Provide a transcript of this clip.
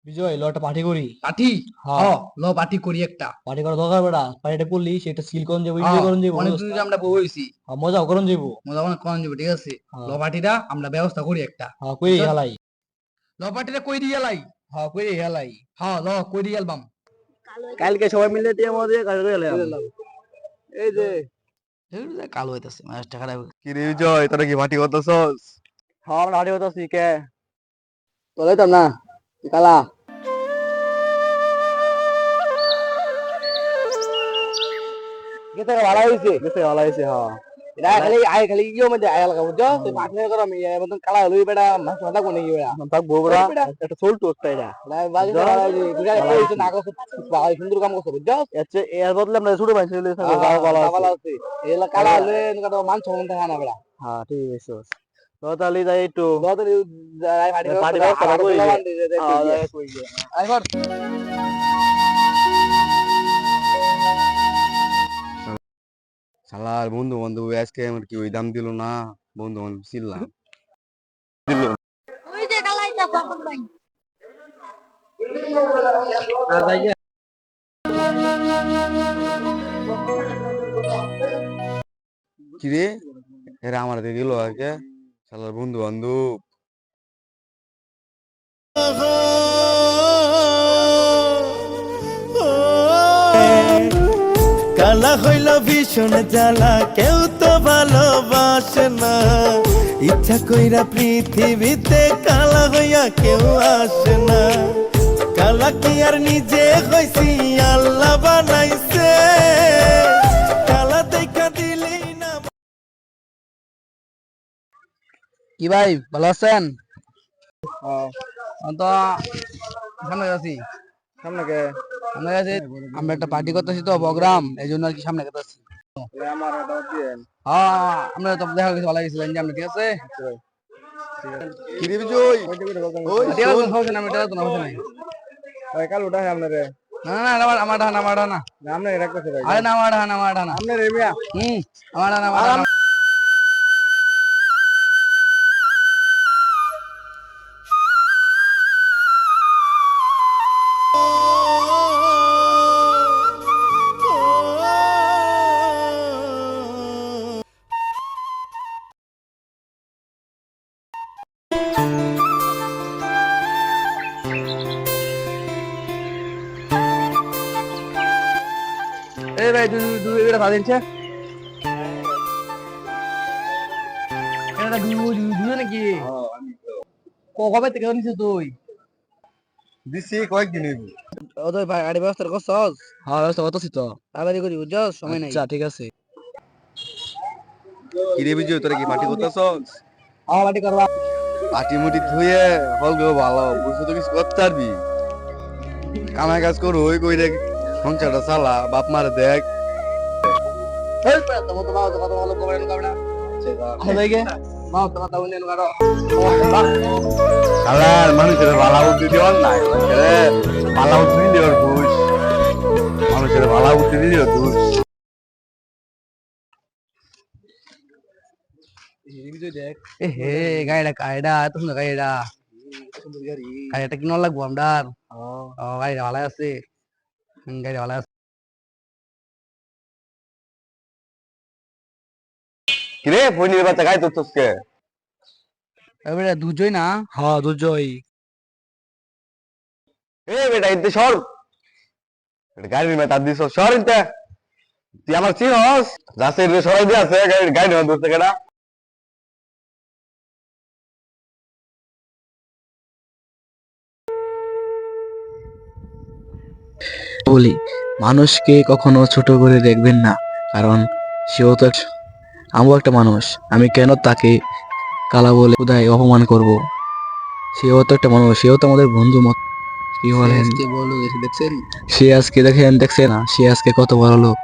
বিজয় ল একটা পার্টি করি। পার্টি হ্যাঁ ল পার্টি করি একটা পার্টি করা দরকার বেটা, পার্টিটা করলি সেটা সিল করন যাবো, হ্যাঁ এনজয় করন যাবো, অনেকদিন যে আমরা বউ হইছি মজাও করন যাবো। মজা মনে করেন যাবো ঠিক আছে ল হ্যাঁ পার্টিটা আমরা ব্যবস্থা করি একটা হ্যাঁ কই বুঝছস? হালাই। ল পার্টিটা কই দিয়ে লাই হ্যাঁ কই হালাই। হ্যাঁ ল কই দিয়ে অ্যালবাম কালকে সবাই মিলে টিয়া মজা দিয়ে কাজ করে এলাম। এই যে কালো হইতাছে মাছটা খারাপ কি রে বিজয়, তোরা কি মাটি করতেছস? হ্যাঁ আমরা হাঁটি হতাছি কে তোলে তো না কালা গেছে ভালো হইছে হ্যাঁ এটা খালি ইও মধ্যে আয়াল কা বুঝছো তুই পাটনে করো আমি মতন কালা হলুই বেটা মাছ মাথা কোনে গিয়ে বেটা তাক বড়া একটা সোল টোস্ট এটা বাকি দুটা কইছে না কো ভাই সুন্দর কাম করছে বুঝছো এর বদলে আমরা ছোট ভাই ছেলে ভালো আছে এলা কালা হলে নকা মান সম্মান থাকে না বেটা হ্যাঁ ঠিক আছে তাহলে যাই একটু যাই পার্টি আই কর শালার বন্ধু বান্ধব আজকে আমার কি ওই দাম দিল না, বন্ধু বান্ধব ছিলাম দিল ওই যে কালাইটা ফকন ভাই কি রে, এরা আমার দিয়ে দিল আজকে শালার বন্ধু বান্ধব। কালা হইল ভীষণ জ্বালা, কেউ তো ভালোবাসে না। ইচ্ছা কইরা পৃথিবীতে কালা হইয়া কেউ আসে না। কালা কি আর নিজে হইছি, আল্লাহ বানাইছে। কালা দেখা দিলি না। কি ভাই ভালো আছেন তো সামনে আছি সামনে কে সামনে আছি আমরা একটা পার্টি করতেছি তো প্রোগ্রাম এই জন্য আর কি সামনে গেছি আমার দাওয়াত দিয়েন হ্যাঁ আমরা তো দেখা গেছে ভালো গেছিলেন যে আমরা ঠিক আছে কি রে বিজয়, ওই ঠিক আছে শোন, হচ্ছে না আমি এটা তো না হচ্ছে না ভাই কাল ওটা আপনারে না না আমার ডানা আমার ডানা আপনি রাখতেছে ভাই আরে না আমার ডানা আপনি রে মিয়া আমার ডানা এই ভাই দুই এটা ভাজিনছে এটা দুই নাকি কবে থেকে নিছিস তুই দিছি কয়েকদিন হইব। ওদের ভাই গাড়ি ব্যবস্থা করছস হ্যাঁ ব্যবস্থা করতেছি তো তাড়াতাড়ি করি বুঝছস সময় নাই আচ্ছা ঠিক আছে কি রে বিজয়, তোরা কি মাটি করতেছস? আমার বাড়ি করবা মাটি মুটি ধুয়ে ফল গো ভালো বুঝছো তো, কিছু করতে পারবি? কামাই কাজ করো ওই কই রে, সংসারটা চালা, বাপ মার দেখ। এই পেড়া তো বাবা তো কত ভালো করে কাবড়া আরে গে মা তো কথা বলেন কারো শালার মানুষের ভালা বুদ্ধি দেওয়ার নাই, ভালা বুদ্ধি দেওয়ার ঘুষ, মানুষের ভালা বুদ্ধি দিলেও ঘুষ। এ হে গাড়িটা কায়দা এত সুন্দর গাড়িটা গাড়িটা কিনা লাগবো আমরা ও গাড়িটা ভালো আছে গাড়ি ভালো আছে কিরে ফোনের বাচ্চা গাই তোর তোকে এবারে দুজই না হ্যাঁ দুজয়। এ বেটা ইতে সর, গাড়ির মে তার দিছ সর ইতে, তুই আমার চিনস যাচ্ছে রে সরাই দিয়ে আছে গাড়ি গাড়ি না দোস্ত কেডা বলি মানুষকে কখনো ছোট করে দেখবেন না, কারণ সেও তো আমিও একটা মানুষ। আমি কেন তাকে কালা বলে কোথায় অপমান করব? সেও তো একটা মানুষ, সেও তো আমাদের বন্ধু মত। কি বলেন? বলো দেখছেন সে আজকে দেখছেন না, সে আজকে কত বড় লোক।